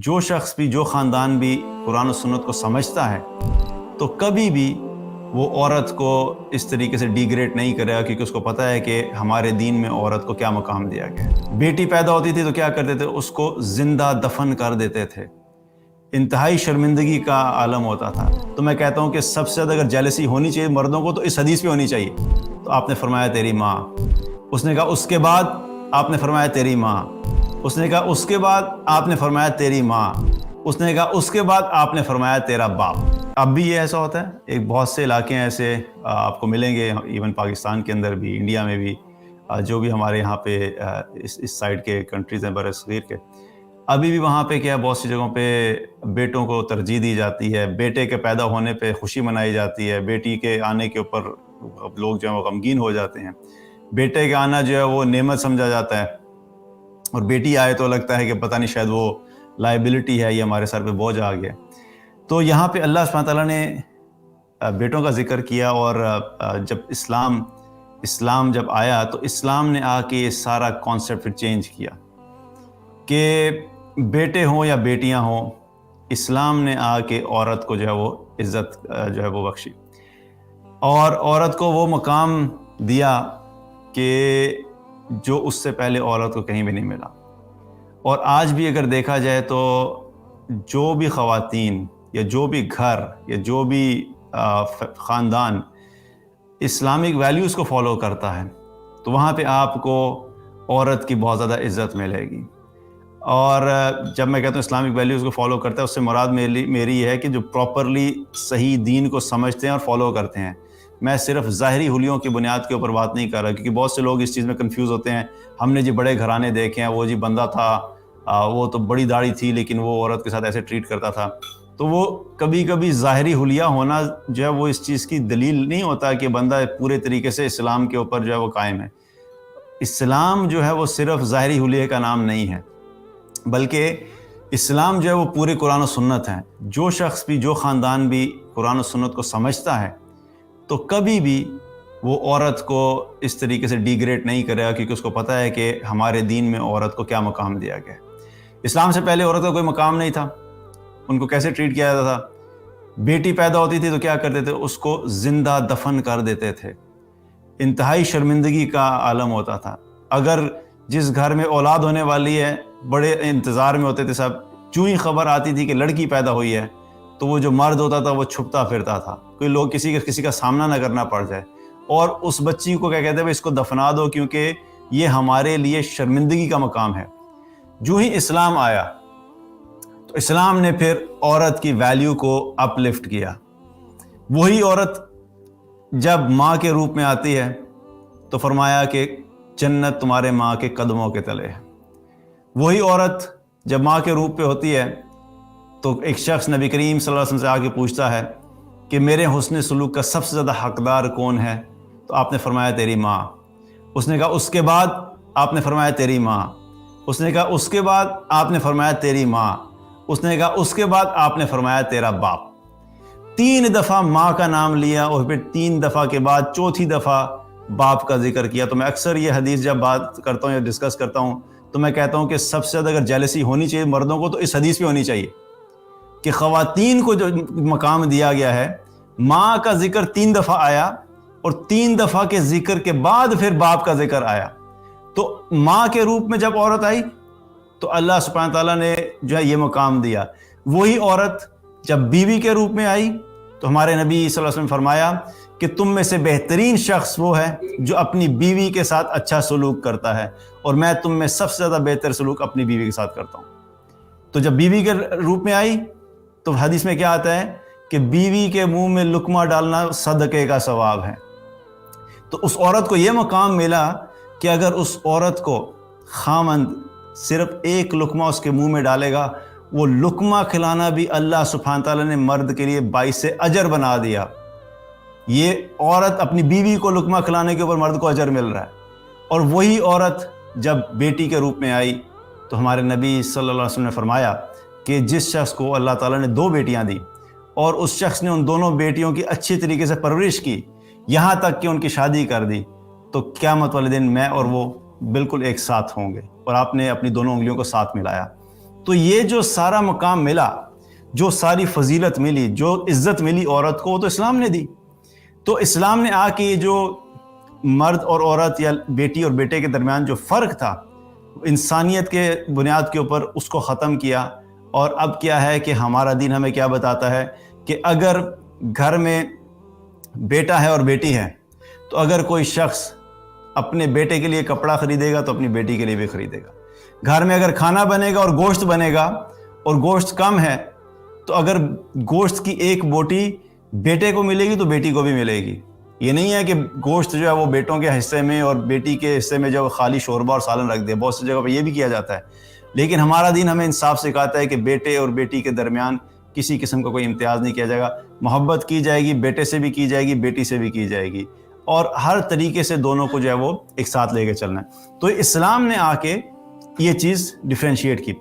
جو شخص بھی جو خاندان بھی قرآن و سنت کو سمجھتا ہے تو کبھی بھی وہ عورت کو اس طریقے سے ڈیگریڈ نہیں کرے گا، کیونکہ اس کو پتہ ہے کہ ہمارے دین میں عورت کو کیا مقام دیا گیا ہے۔ بیٹی پیدا ہوتی تھی تو کیا کرتے تھے؟ اس کو زندہ دفن کر دیتے تھے، انتہائی شرمندگی کا عالم ہوتا تھا۔ تو میں کہتا ہوں کہ سب سے زیادہ اگر جیلسی ہونی چاہیے مردوں کو تو اس حدیث پہ ہونی چاہیے۔ تو آپ نے فرمایا تیری ماں، اس نے کہا اس کے بعد آپ نے فرمایا تیری ماں، اس نے کہا اس کے بعد آپ نے فرمایا تیری ماں، اس نے کہا اس کے بعد آپ نے فرمایا تیرا باپ۔ اب بھی یہ ایسا ہوتا ہے، ایک بہت سے علاقے ہیں ایسے آپ کو ملیں گے، ایون پاکستان کے اندر بھی، انڈیا میں بھی، جو بھی ہمارے یہاں پہ اس سائڈ کے کنٹریز ہیں بر صغیر کے، ابھی بھی وہاں پہ کیا بہت سی جگہوں پہ بیٹوں کو ترجیح دی جاتی ہے، بیٹے کے پیدا ہونے پہ خوشی منائی جاتی ہے، بیٹی کے آنے کے اوپر لوگ جو ہیں وہ غمگین ہو جاتے ہیں، بیٹے کا آنا جو ہے وہ نعمت سمجھا جاتا ہے، اور بیٹی آئے تو لگتا ہے کہ پتہ نہیں شاید وہ لائبلٹی ہے، یہ ہمارے سر پہ بوجھ آ گیا۔ تو یہاں پہ اللہ سبحانہ تعالیٰ نے بیٹوں کا ذکر کیا، اور جب اسلام جب آیا تو اسلام نے آ کے یہ سارا کانسیپٹ پھر چینج کیا کہ بیٹے ہوں یا بیٹیاں ہوں، اسلام نے آ کے عورت کو جو ہے وہ عزت جو ہے وہ بخشی، اور عورت کو وہ مقام دیا کہ جو اس سے پہلے عورت کو کہیں بھی نہیں ملا۔ اور آج بھی اگر دیکھا جائے تو جو بھی خواتین یا جو بھی گھر یا جو بھی خاندان اسلامک ویلیوز کو فالو کرتا ہے تو وہاں پہ آپ کو عورت کی بہت زیادہ عزت ملے گی۔ اور جب میں کہتا ہوں اسلامک ویلیوز کو فالو کرتا ہے، اس سے مراد میری یہ ہے کہ جو پراپرلی صحیح دین کو سمجھتے ہیں اور فالو کرتے ہیں۔ میں صرف ظاہری حلیوں کی بنیاد کے اوپر بات نہیں کر رہا، کیونکہ بہت سے لوگ اس چیز میں کنفیوز ہوتے ہیں۔ ہم نے جی بڑے گھرانے دیکھے ہیں، وہ جی بندہ تھا، وہ تو بڑی داڑھی تھی لیکن وہ عورت کے ساتھ ایسے ٹریٹ کرتا تھا۔ تو وہ کبھی کبھی ظاہری حلیہ ہونا جو ہے وہ اس چیز کی دلیل نہیں ہوتا کہ بندہ پورے طریقے سے اسلام کے اوپر جو ہے وہ قائم ہے۔ اسلام جو ہے وہ صرف ظاہری حلیہ کا نام نہیں ہے، بلکہ اسلام جو ہے وہ پورے قرآن و سنت ہے۔ جو شخص بھی جو خاندان بھی قرآن و سنت کو سمجھتا ہے تو کبھی بھی وہ عورت کو اس طریقے سے ڈیگریڈ نہیں کرے گا، کیونکہ اس کو پتہ ہے کہ ہمارے دین میں عورت کو کیا مقام دیا گیا ہے۔ اسلام سے پہلے عورت کا کوئی مقام نہیں تھا، ان کو کیسے ٹریٹ کیا جاتا تھا؟ بیٹی پیدا ہوتی تھی تو کیا کرتے تھے؟ اس کو زندہ دفن کر دیتے تھے، انتہائی شرمندگی کا عالم ہوتا تھا۔ اگر جس گھر میں اولاد ہونے والی ہے، بڑے انتظار میں ہوتے تھے سب، جو ہی خبر آتی تھی کہ لڑکی پیدا ہوئی ہے تو وہ جو مرد ہوتا تھا وہ چھپتا پھرتا تھا، کوئی لوگ کسی کا سامنا نہ کرنا پڑ جائے، اور اس بچی کو کیا کہتے ہیں، اس کو دفنا دو کیونکہ یہ ہمارے لیے شرمندگی کا مقام ہے۔ جو ہی اسلام آیا تو اسلام نے پھر عورت کی ویلیو کو اپ لفٹ کیا۔ وہی عورت جب ماں کے روپ میں آتی ہے تو فرمایا کہ جنت تمہارے ماں کے قدموں کے تلے ہے۔ وہی عورت جب ماں کے روپ پہ ہوتی ہے تو ایک شخص نبی کریم صلی اللہ علیہ وسلم سے آ کے پوچھتا ہے کہ میرے حسن سلوک کا سب سے زیادہ حقدار کون ہے؟ تو آپ نے فرمایا تیری ماں۔ اس نے کہا اس کے بعد آپ نے فرمایا تیری ماں، اس نے کہا اس کے بعد آپ نے فرمایا تیری ماں، اس نے کہا اس کے بعد آپ نے فرمایا تیرا باپ۔ 3 دفعہ ماں کا نام لیا، اور پھر 3 دفعہ کے بعد چوتھی دفعہ باپ کا ذکر کیا۔ تو میں اکثر یہ حدیث جب بات کرتا ہوں یا ڈسکس کرتا ہوں تو میں کہتا ہوں کہ سب سے زیادہ اگر جیلسی ہونی چاہیے مردوں کو تو اس حدیث پہ ہونی چاہیے کہ خواتین کو جو مقام دیا گیا ہے، ماں کا ذکر 3 دفعہ آیا، اور 3 دفعہ کے ذکر کے بعد پھر باپ کا ذکر آیا۔ تو ماں کے روپ میں جب عورت آئی تو اللہ سبحانہ تعالیٰ نے جو ہے یہ مقام دیا۔ وہی عورت جب بیوی کے روپ میں آئی تو ہمارے نبی صلی اللہ علیہ وسلم فرمایا کہ تم میں سے بہترین شخص وہ ہے جو اپنی بیوی کے ساتھ اچھا سلوک کرتا ہے، اور میں تم میں سب سے زیادہ بہتر سلوک اپنی بیوی کے ساتھ کرتا ہوں۔ تو جب بیوی کے روپ میں آئی تو حدیث میں کیا آتا ہے کہ بیوی کے منہ میں لقمہ ڈالنا صدقے کا ثواب ہے۔ تو اس عورت کو یہ مقام ملا کہ اگر اس عورت کو خاوند صرف ایک لقمہ اس کے منہ میں ڈالے گا، وہ لقمہ کھلانا بھی اللہ سبحانہ تعالیٰ نے مرد کے لیے باعث اجر بنا دیا۔ یہ عورت اپنی بیوی کو لقمہ کھلانے کے اوپر مرد کو اجر مل رہا ہے۔ اور وہی عورت جب بیٹی کے روپ میں آئی تو ہمارے نبی صلی اللہ علیہ وسلم نے فرمایا کہ جس شخص کو اللہ تعالیٰ نے 2 بیٹیاں دی اور اس شخص نے ان دونوں بیٹیوں کی اچھی طریقے سے پرورش کی، یہاں تک کہ ان کی شادی کر دی، تو قیامت والے دن میں اور وہ بالکل ایک ساتھ ہوں گے۔ اور آپ نے اپنی دونوں انگلیوں کو ساتھ ملایا۔ تو یہ جو سارا مقام ملا، جو ساری فضیلت ملی، جو عزت ملی عورت کو، وہ تو اسلام نے دی۔ تو اسلام نے آ کے یہ جو مرد اور عورت یا بیٹی اور بیٹے کے درمیان جو فرق تھا انسانیت کے بنیاد کے اوپر، اس کو ختم کیا۔ اور اب کیا ہے کہ ہمارا دین ہمیں کیا بتاتا ہے کہ اگر گھر میں بیٹا ہے اور بیٹی ہے، تو اگر کوئی شخص اپنے بیٹے کے لیے کپڑا خریدے گا تو اپنی بیٹی کے لیے بھی خریدے گا۔ گھر میں اگر کھانا بنے گا اور گوشت بنے گا اور گوشت کم ہے، تو اگر گوشت کی ایک بوٹی بیٹے کو ملے گی تو بیٹی کو بھی ملے گی۔ یہ نہیں ہے کہ گوشت جو ہے وہ بیٹوں کے حصے میں اور بیٹی کے حصے میں جو خالی شوربہ اور سالن رکھ دے۔ بہت سی جگہ پہ یہ بھی کیا جاتا ہے، لیکن ہمارا دین ہمیں انصاف سکھاتا ہے کہ بیٹے اور بیٹی کے درمیان کسی قسم کا کوئی امتیاز نہیں کیا جائے گا۔ محبت کی جائے گی، بیٹے سے بھی کی جائے گی، بیٹی سے بھی کی جائے گی، اور ہر طریقے سے دونوں کو جو ہے وہ ایک ساتھ لے کے چلنا ہے۔ تو اسلام نے آ کے یہ چیز ڈیفرینشیٹ کی۔